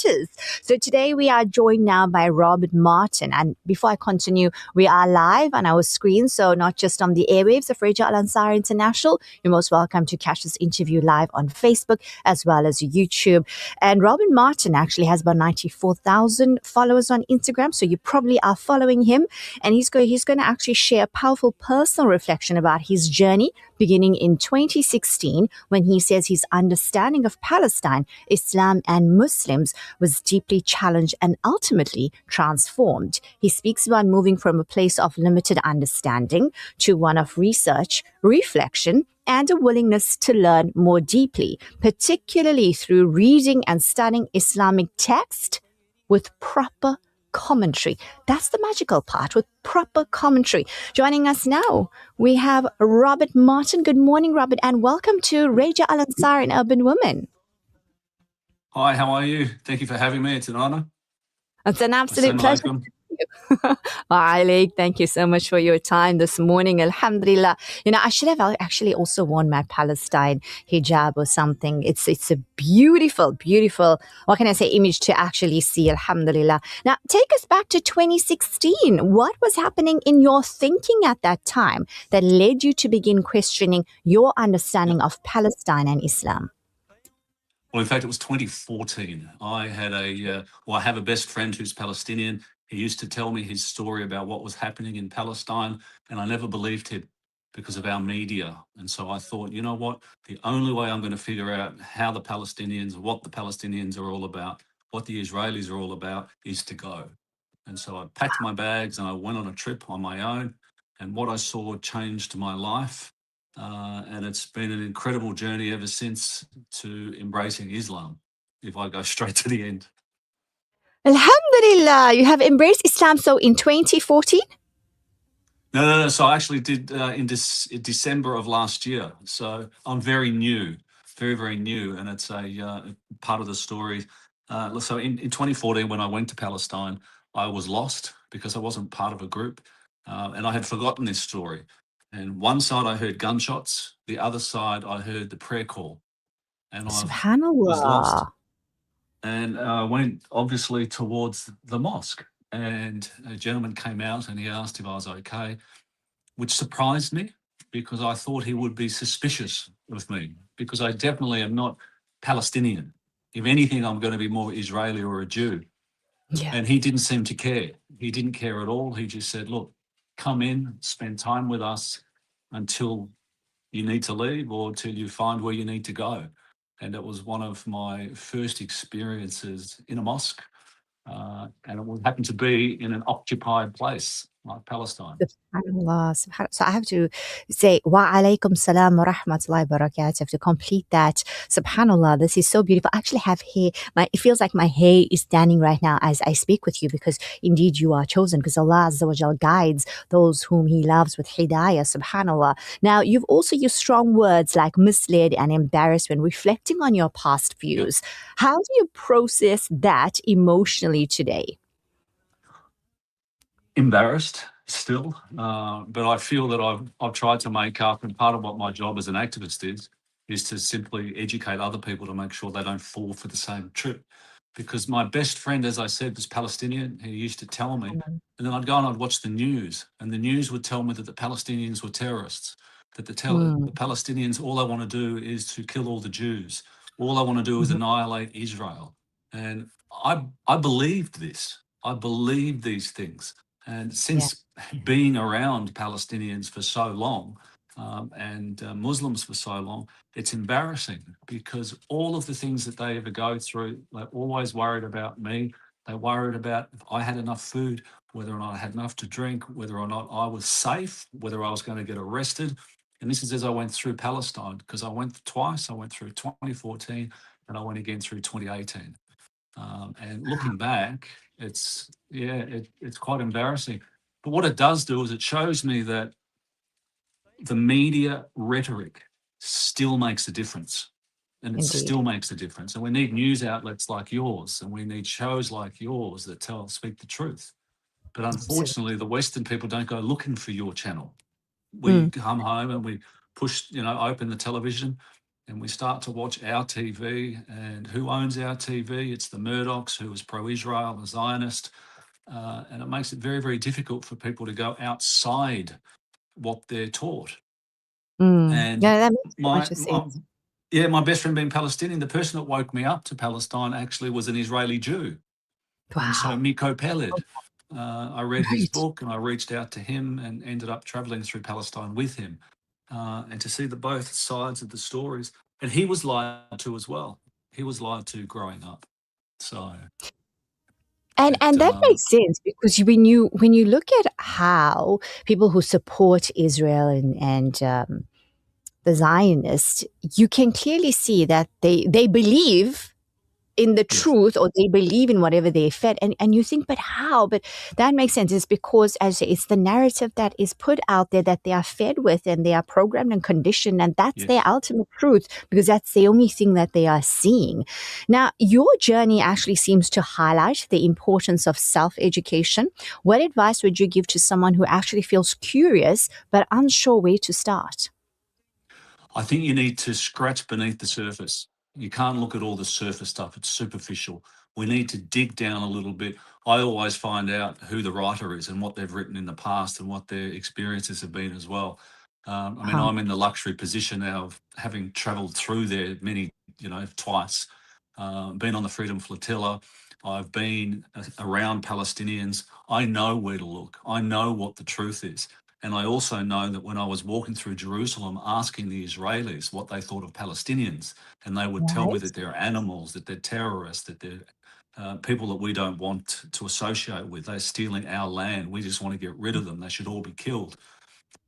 matters. So today we are joined now by Robert Martin. And before I continue, we are live on our screen, so not just on the airwaves of Razia Rangrage International. You're most welcome to catch this interview live on Facebook as well as YouTube. And Robert Martin actually has about 94,000 followers on Instagram, so you probably are following him. And he's going to actually share a powerful personal reflection about his journey beginning in 2016, when he says his understanding of Palestine, Islam and Muslims was deeply challenged and ultimately transformed. He speaks about moving from a place of limited understanding to one of research, reflection, and a willingness to learn more deeply, particularly through reading and studying Islamic text with proper commentary. That's the magical part, with proper commentary. Joining us now, we have Robert Martin. Good morning, Robert, and welcome to Razia Rangrage and Urban Women. Hi, how are you? Thank you for having me. It's an honor. It's an absolute pleasure. Thank you so much for your time this morning. Alhamdulillah. You know, I should have actually also worn my Palestine hijab or something. It's a beautiful, beautiful, what can I say, image to actually see. Alhamdulillah. Now, take us back to 2016. What was happening in your thinking at that time that led you to begin questioning your understanding of Palestine and Islam? Well, in fact, it was 2014. I have a best friend who's Palestinian. He used to tell me his story about what was happening in Palestine, and I never believed him because of our media. And so I thought, you know what? The only way I'm going to figure out how the Palestinians, what the Palestinians are all about, what the Israelis are all about, is to go. And so I packed my bags and I went on a trip on my own. And what I saw changed my life. And it's been an incredible journey ever since to embracing Islam, if I go straight to the end. Alhamdulillah, you have embraced Islam, so in 2014? No. So I actually did in December of last year. So I'm very new, very, very new. And it's a part of the story. So in 2014, when I went to Palestine, I was lost because I wasn't part of a group. And I had forgotten this story. And one side I heard gunshots, the other side I heard the prayer call. And I was lost. And I went obviously towards the mosque. And a gentleman came out and he asked if I was okay, which surprised me because I thought he would be suspicious of me because I definitely am not Palestinian. If anything, I'm going to be more Israeli or a Jew. Yeah. And he didn't seem to care. He didn't care at all. He just said, look, come in, spend time with us until you need to leave or till you find where you need to go. And it was one of my first experiences in a mosque. And it happened to be in an occupied place like Palestine. SubhanAllah, SubhanAllah. So I have to say, wa alaikum salam wa rahmatullahi wa barakatuh to complete that. SubhanAllah, this is so beautiful. I actually have hair. It feels like my hair is standing right now as I speak with you because indeed you are chosen because Allah Azza wa Jal guides those whom He loves with hidayah. SubhanAllah. Now, you've also used strong words like misled and embarrassed when reflecting on your past views. Yep. How do you process that emotionally today? Embarrassed still, but I feel that I've tried to make up, and part of what my job as an activist is to simply educate other people to make sure they don't fall for the same trip. Because my best friend, as I said, was Palestinian. He used to tell me, and then I'd go and I'd watch the news, and the news would tell me that the Palestinians were terrorists, that the Palestinians, all they want to do is to kill all the Jews. All they want to do is annihilate Israel. And I believed this. I believed these things. And since being around Palestinians for so long and Muslims for so long, it's embarrassing because all of the things that they ever go through, they're always worried about me. They're worried about if I had enough food, whether or not I had enough to drink, whether or not I was safe, whether I was going to get arrested. And this is as I went through Palestine, because I went twice. I went through 2014 and I went again through 2018. And looking back, it's quite embarrassing. But what it does do is it shows me that the media rhetoric still makes a difference. And it still makes a difference. And we need news outlets like yours, and we need shows like yours that speak the truth. But unfortunately, the Western people don't go looking for your channel. We come home and we push, open the television, and we start to watch our TV. And who owns our TV? It's the Murdochs, who is pro-Israel, the Zionist, and it makes it very, very difficult for people to go outside what they're taught. And Yeah, that makes so my, much my sense. yeah, my best friend being Palestinian, the person that woke me up to Palestine actually was an Israeli Jew. And so Wow. Miko Peled, I read his Right. book and I reached out to him and ended up traveling through Palestine with him, and to see the both sides of the stories. And he was lied to as well. He was lied to growing up. So it, And that makes sense because when you look at how people who support Israel and the Zionists, you can clearly see that they believe in the yes, truth or they believe in whatever they fed and you think but how, but that makes sense. It's because as it's the narrative that is put out there that they are fed with and they are programmed and conditioned, and that's their yes. ultimate truth because that's the only thing that they are seeing. Now your journey actually seems to highlight the importance of self-education. What advice would you give to someone who actually feels curious but unsure where to start? I think you need to scratch beneath the surface. You can't look at all the surface stuff, it's superficial. We need to dig down a little bit. I always find out who the writer is and what they've written in the past and what their experiences have been as well. I mean, Huh. I'm in the luxury position now of having traveled through there many, twice, been on the Freedom Flotilla. I've been around Palestinians. I know where to look. I know what the truth is. And I also know that when I was walking through Jerusalem asking the Israelis what they thought of Palestinians, and they would tell me Right. that they're animals, that they're terrorists, that they're people that we don't want to associate with. They're stealing our land. We just want to get rid of them. They should all be killed.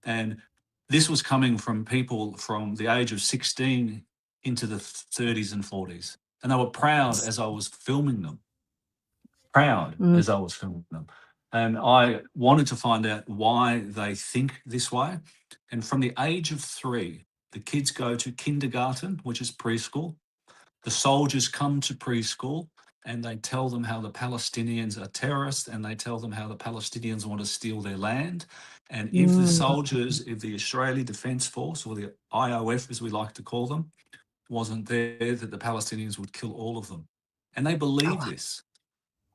And this was coming from people from the age of 16 into the 30s and 40s. And they were proud as I was filming them, proud Mm, as I was filming them. And I wanted to find out why they think this way. And from the age of 3, the kids go to kindergarten, which is preschool. The soldiers come to preschool and they tell them how the Palestinians are terrorists and they tell them how the Palestinians want to steal their land. And if the mm. soldiers, if the Israeli Defence Force, or the IOF as we like to call them, wasn't there, that the Palestinians would kill all of them. And they believe Oh, this.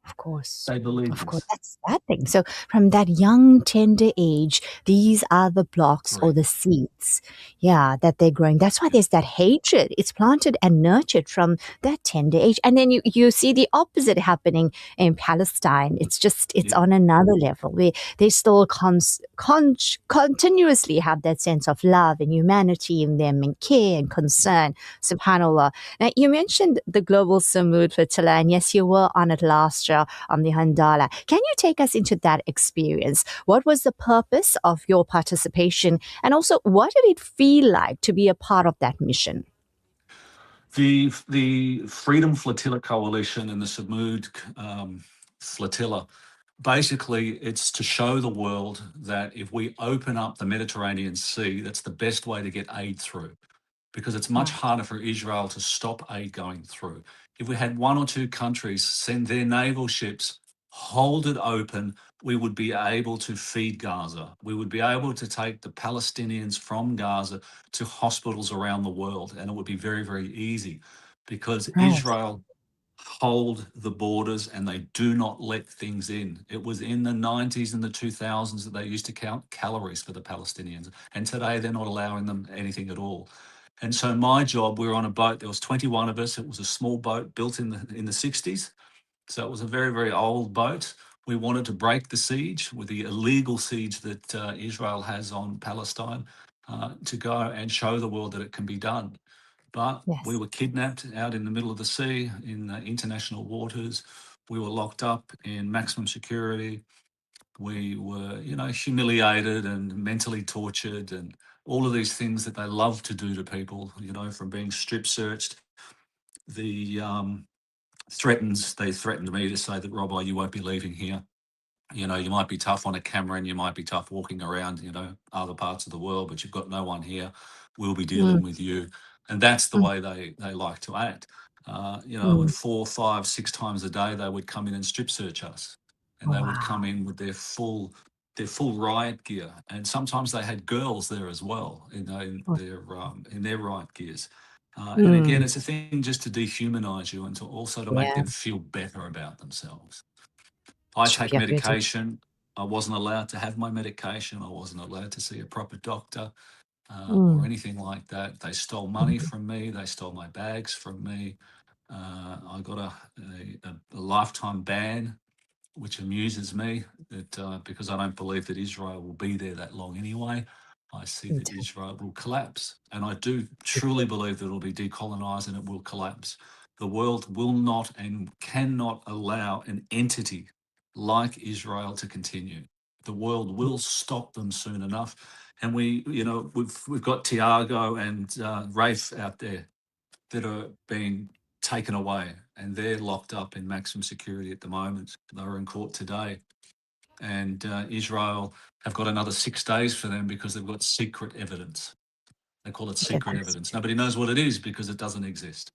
of course. They believe Of course. this. That's that thing. So from that young, tender age, these are the blocks or Correct. the seeds, yeah, that they're growing. That's why Yes. there's that hatred. It's planted and nurtured from that tender age. And then you see the opposite happening in Palestine. It's Yep. on another level where they still continuously have that sense of love and humanity in them and care and concern. SubhanAllah. Now, you mentioned the global Samud Flotilla, and yes, you were on it last year on the Handala. Can you take us into that experience? What was the purpose of your participation? And also, what did it feel like to be a part of that mission? The Freedom Flotilla Coalition and the Samud Flotilla, basically, it's to show the world that if we open up the Mediterranean Sea, that's the best way to get aid through, because it's much Right. harder for Israel to stop aid going through. If we had one or two countries send their naval ships, hold it open, we would be able to feed Gaza. We would be able to take the Palestinians from Gaza to hospitals around the world, and it would be very, very easy because Right. Israel hold the borders and they do not let things in. It was in the 90s and the 2000s that they used to count calories for the Palestinians, and today they're not allowing them anything at all. And so my job, we were on a boat. There was 21 of us. It was a small boat built in the 60s. So it was a very, very old boat. We wanted to break the siege, with the illegal siege that Israel has on Palestine, to go and show the world that it can be done. But we Yes. were kidnapped out in the middle of the sea in international waters. We were locked up in maximum security. We were, humiliated and mentally tortured, and all of these things that they love to do to people, from being strip searched. The They threatened me to say that, Robbo, you won't be leaving here. You might be tough on a camera and you might be tough walking around, other parts of the world, but you've got no one here. We'll be Mm, dealing with you. And that's the mm, way they like to act. And mm. 4, 5, 6 times a day, they would come in and strip search us. And Oh, they would wow. come in with their full riot gear. And sometimes they had girls there as well, in their riot gears. And again, Mm. it's a thing just to dehumanize you and to also to make Yeah. them feel better about themselves. I Sure. take Yeah. Beautiful. medication. I wasn't allowed to have my medication. I wasn't allowed to see a proper doctor or Mm. anything like that. They stole money Mhm. from me. They stole my bags from me. I got a lifetime ban, which amuses me that because I don't believe that Israel will be there that long anyway. I see that Fantastic. Israel will collapse. And I do truly believe that it will be decolonized and it will collapse. The world will not and cannot allow an entity like Israel to continue. The world will stop them soon enough. And we've got Tiago and Rafe out there that are being taken away and they're locked up in maximum security at the moment. They were in court today. And Israel have got another 6 days for them because they've got secret evidence. They call it Yeah, secret that's evidence. Nobody knows what it is because it doesn't exist.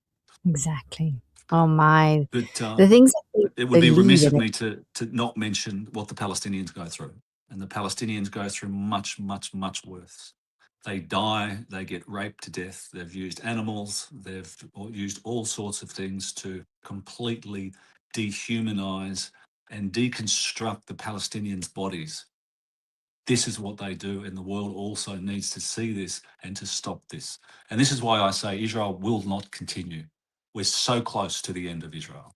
exactly. Oh my. But The things that they it would be believe remiss of in. me to not mention what the Palestinians go through. And the Palestinians go through much, much, much worse. They die, they get raped to death. They've used animals, they've used all sorts of things to completely dehumanize and deconstruct the Palestinians' bodies. This is what they do, and the world also needs to see this and to stop this. And this is why I say Israel will not continue. We're so close to the end of Israel.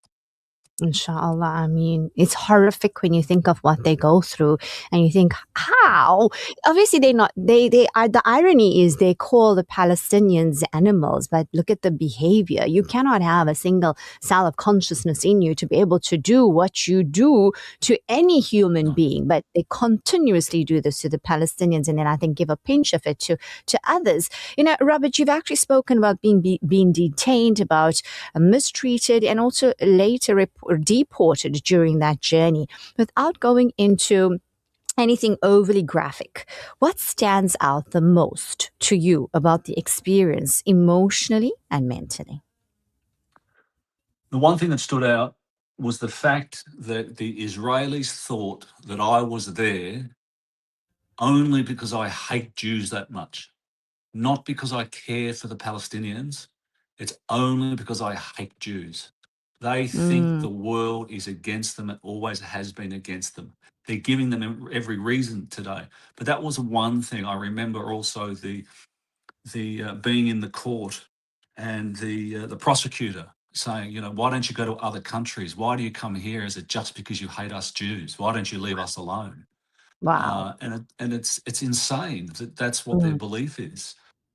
Inshallah. I mean, it's horrific when you think of what they go through and you think, how? Obviously, they're not, they are, the irony is they call the Palestinians animals, but look at the behavior. You cannot have a single cell of consciousness in you to be able to do what you do to any human No. being, but they continuously do this to the Palestinians and then I think give a pinch of it to others. Robert, you've actually spoken about being detained, about mistreated, and also later deported during that journey. Without going into anything overly graphic, what stands out the most to you about the experience emotionally and mentally? The one thing that stood out was the fact that the Israelis thought that I was there only because I hate Jews that much, not because I care for the Palestinians. It's only because I hate Jews. They think Mm. the world is against them. It always has been against them. They're giving them every reason today. But that was one thing. I remember also the being in the court and the prosecutor saying, why don't you go to other countries? Why do you come here? Is it just because you hate us Jews? Why don't you leave us alone? Wow. And it's insane that that's what their Mm. belief is.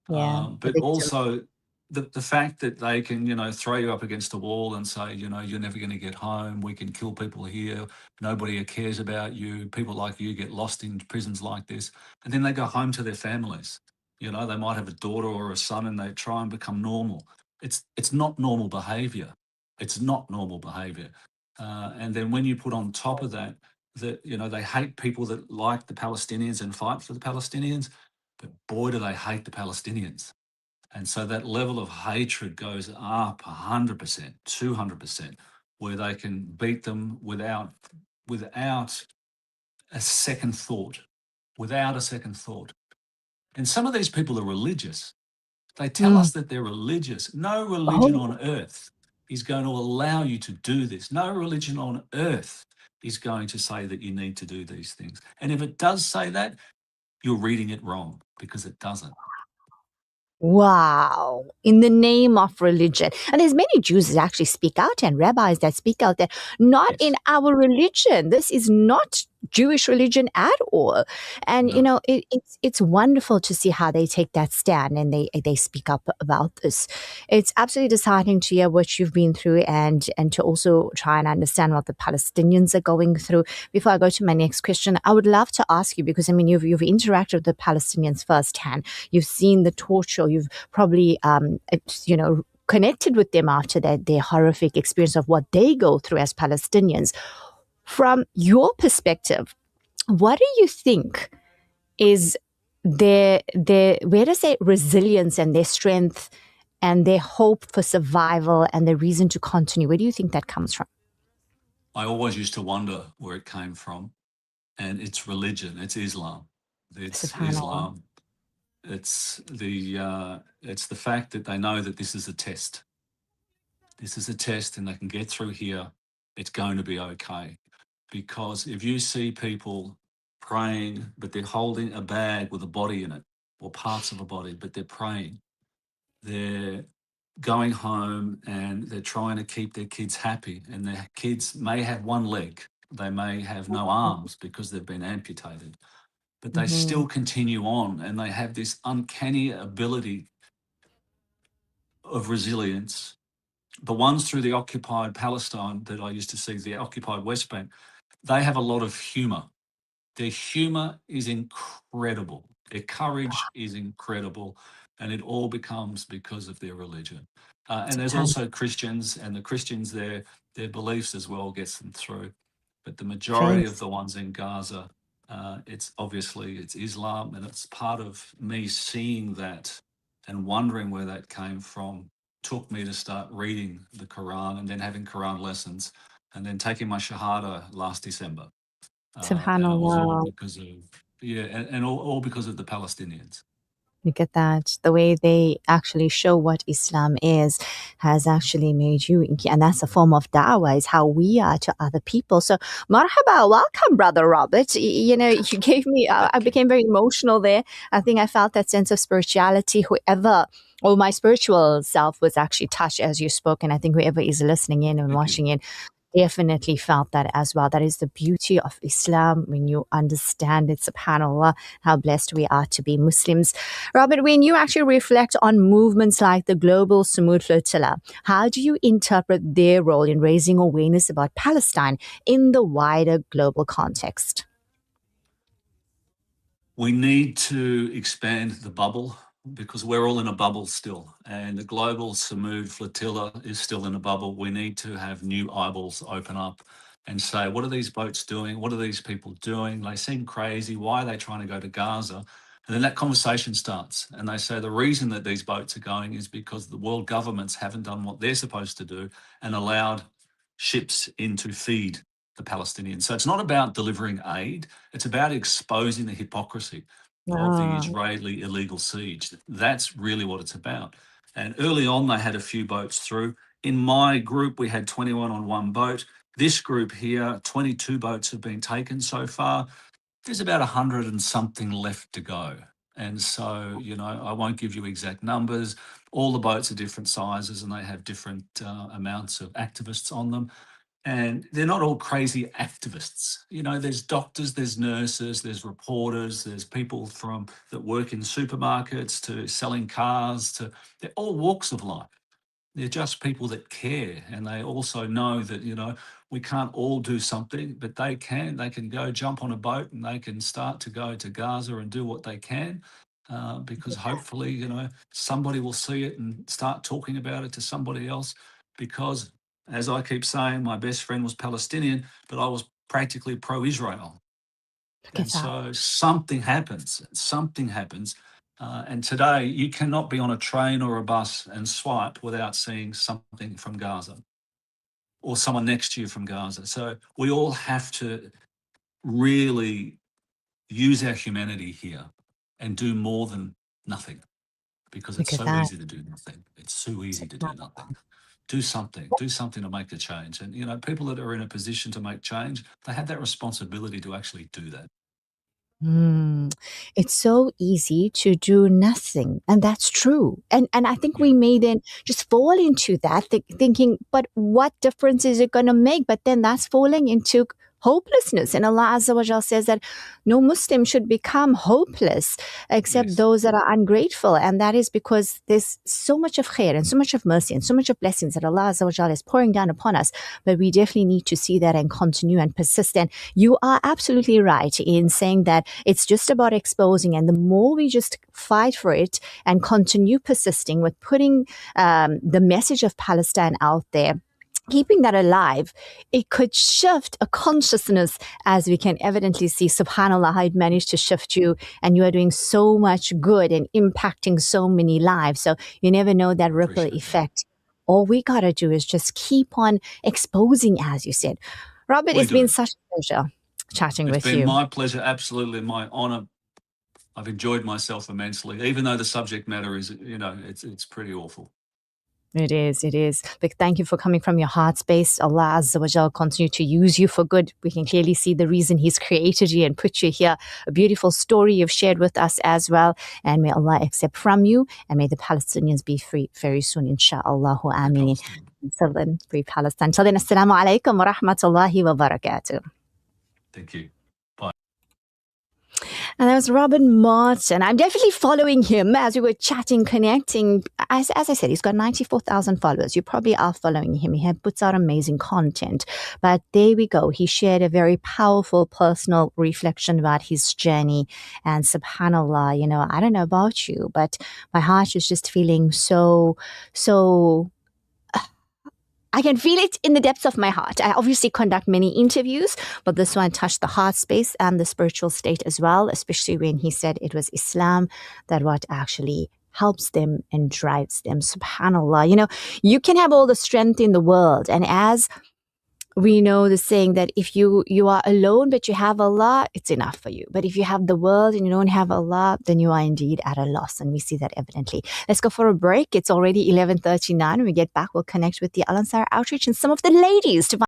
Yeah. The But victim. also the fact that they can, throw you up against a wall and say, you're never going to get home. We can kill people here. Nobody cares about you. People like you get lost in prisons like this. And then they go home to their families. They might have a daughter or a son and they try and become normal. It's not normal behavior. It's not normal behavior. And then when you put on top of that, they hate people that like the Palestinians and fight for the Palestinians, but boy, do they hate the Palestinians. And so that level of hatred goes up 100%, 200%, where they can beat them without a second thought, without a second thought. And some of these people are religious. They tell Mm. us that they're religious. No religion Oh, on earth is going to allow you to do this. No religion on earth is going to say that you need to do these things. And if it does say that, you're reading it wrong because it doesn't. wow. In the name of religion. And there's many Jews that actually speak out and rabbis that speak out that not in Yes. our religion. This is not Jewish religion at all. And No. it's wonderful to see how they take that stand and they speak up about this. It's absolutely disheartening to hear what you've been through and to also try and understand what the Palestinians are going through. Before I go to my next question, I would love to ask you, because I mean you've interacted with the Palestinians firsthand. You've seen the torture. You've probably connected with them after their horrific experience of what they go through as Palestinians. From your perspective, what do you think is their where does their resilience and their strength and their hope for survival and their reason to continue? Where do you think that comes from? I always used to wonder where it came from. And it's religion, it's Islam. It's Subhanallah. Islam. It's the fact that they know that this is a test. This is a test, and they can get through here. It's going to be okay. Because if you see people praying, but they're holding a bag with a body in it or parts of a body, but they're praying, they're going home and they're trying to keep their kids happy, and their kids may have one leg, they may have no arms because they've been amputated, but they Mm-hmm. still continue on, and they have this uncanny ability of resilience. The ones through the occupied Palestine that I used to see, the occupied West Bank, they have a lot of humour. Their humour is incredible. Their courage is incredible. And it all becomes because of their religion. And there's Subhan- also Christians, and the Christians, their beliefs as well gets them through. But the majority of Friends. the ones in Gaza, it's Islam, and it's part of me seeing that and wondering where that came from. Took me to start reading the Quran and then having Quran lessons, and then taking my Shahada last December. And it was all Subhanallah. because of, yeah, and all because of the Palestinians. Look at that. The way they actually show what Islam is has actually made you, and that's a form of da'wah, is how we are to other people. So, marhaba, welcome, Brother Robert. You gave me, I Thank you. became very emotional there. I think I felt that sense of spirituality. Whoever, or my spiritual self was actually touched as you spoke. And I think whoever is listening in and Thank you. watching in definitely felt that as well. That is the beauty of Islam when you understand it. SubhanAllah, how blessed we are to be Muslims. Robert, when you actually reflect on movements like the Global Samud Flotilla, how do you interpret their role in raising awareness about Palestine in the wider global context? We need to expand the bubble because we're all in a bubble still, and the global Samud flotilla is still in a bubble. We need to have new eyeballs open up and say, what are these boats doing? What are these people doing? They seem crazy. Why are they trying to go to Gaza? And then that conversation starts, and they say the reason that these boats are going is because the world governments haven't done what they're supposed to do and allowed ships in to feed the Palestinians. So it's not about delivering aid, it's about exposing the hypocrisy of the Ah, Israeli illegal siege. That's really what it's about. And early on, they had a few boats through. In my group, we had 21 on one boat. This group here, 22 boats have been taken so far. There's about 100 and something left to go. And so, I won't give you exact numbers. All the boats are different sizes and they have different amounts of activists on them, and they're not all crazy activists. There's doctors, there's nurses, there's reporters, there's people from that work in supermarkets to selling cars to they're all walks of life. They're just people that care, and they also know that we can't all do something, but they can. They can go jump on a boat and they can start to go to Gaza and do what they can, because hopefully somebody will see it and start talking about it to somebody else. Because as I keep saying, my best friend was Palestinian, but I was practically pro-Israel. look at And that. so something happens. Something happens. And today, you cannot be on a train or a bus and swipe without seeing something from Gaza or someone next to you from Gaza. So we all have to really use our humanity here and do more than nothing, because it's Look at so that. easy to do nothing. It's so easy to do nothing. Do something to make a change. And, people that are in a position to make change, they have that responsibility to actually do that. Mm. It's so easy to do nothing, and that's true. And I think Yeah. we may then just fall into that thinking, but what difference is it going to make? But then that's falling into hopelessness. And Allah Azza wa Jal says that no Muslim should become hopeless except Yes. those that are ungrateful. And that is because there's so much of khair and so much of mercy and so much of blessings that Allah Azza wa Jal is pouring down upon us. But we definitely need to see that and continue and persist. And you are absolutely right in saying that it's just about exposing. And the more we just fight for it and continue persisting with putting the message of Palestine out there, keeping that alive, it could shift a consciousness, as we can evidently see, subhanAllah, how it managed to shift you, and you are doing so much good and impacting so many lives. So you never know that ripple Appreciate that. effect. All we got to do is just keep on exposing, as you said. Robert, We it's been do. such a pleasure chatting It's with been you. my pleasure, absolutely my honor. I've enjoyed myself immensely, even though the subject matter is, it's pretty awful. It is, it is. But thank you for coming from your heart space. Allah Azza wa Jal continue to use you for good. We can clearly see the reason He's created you and put you here. A beautiful story you've shared with us as well. And may Allah accept from you, and may the Palestinians be free very soon, insha'Allah. Ameen. Until then, free Palestine. Until then, assalamu alaikum wa rahmatullahi wa barakatuh. Thank you. And that was Robin Martin. I'm definitely following him as we were chatting, connecting. As I said, he's got 94,000 followers. You probably are following him. He puts out amazing content. But there we go. He shared a very powerful personal reflection about his journey. And subhanAllah, I don't know about you, but my heart is just feeling so I can feel it in the depths of my heart. I obviously conduct many interviews, but this one touched the heart space and the spiritual state as well, especially when he said it was Islam that what actually helps them and drives them. SubhanAllah. You can have all the strength in the world. And as we know the saying that if you are alone but you have Allah, it's enough for you. But if you have the world and you don't have Allah, then you are indeed at a loss. And we see that evidently. Let's go for a break. It's already 11:39. When we get back, we'll connect with the Al Ansar Outreach and some of the ladies to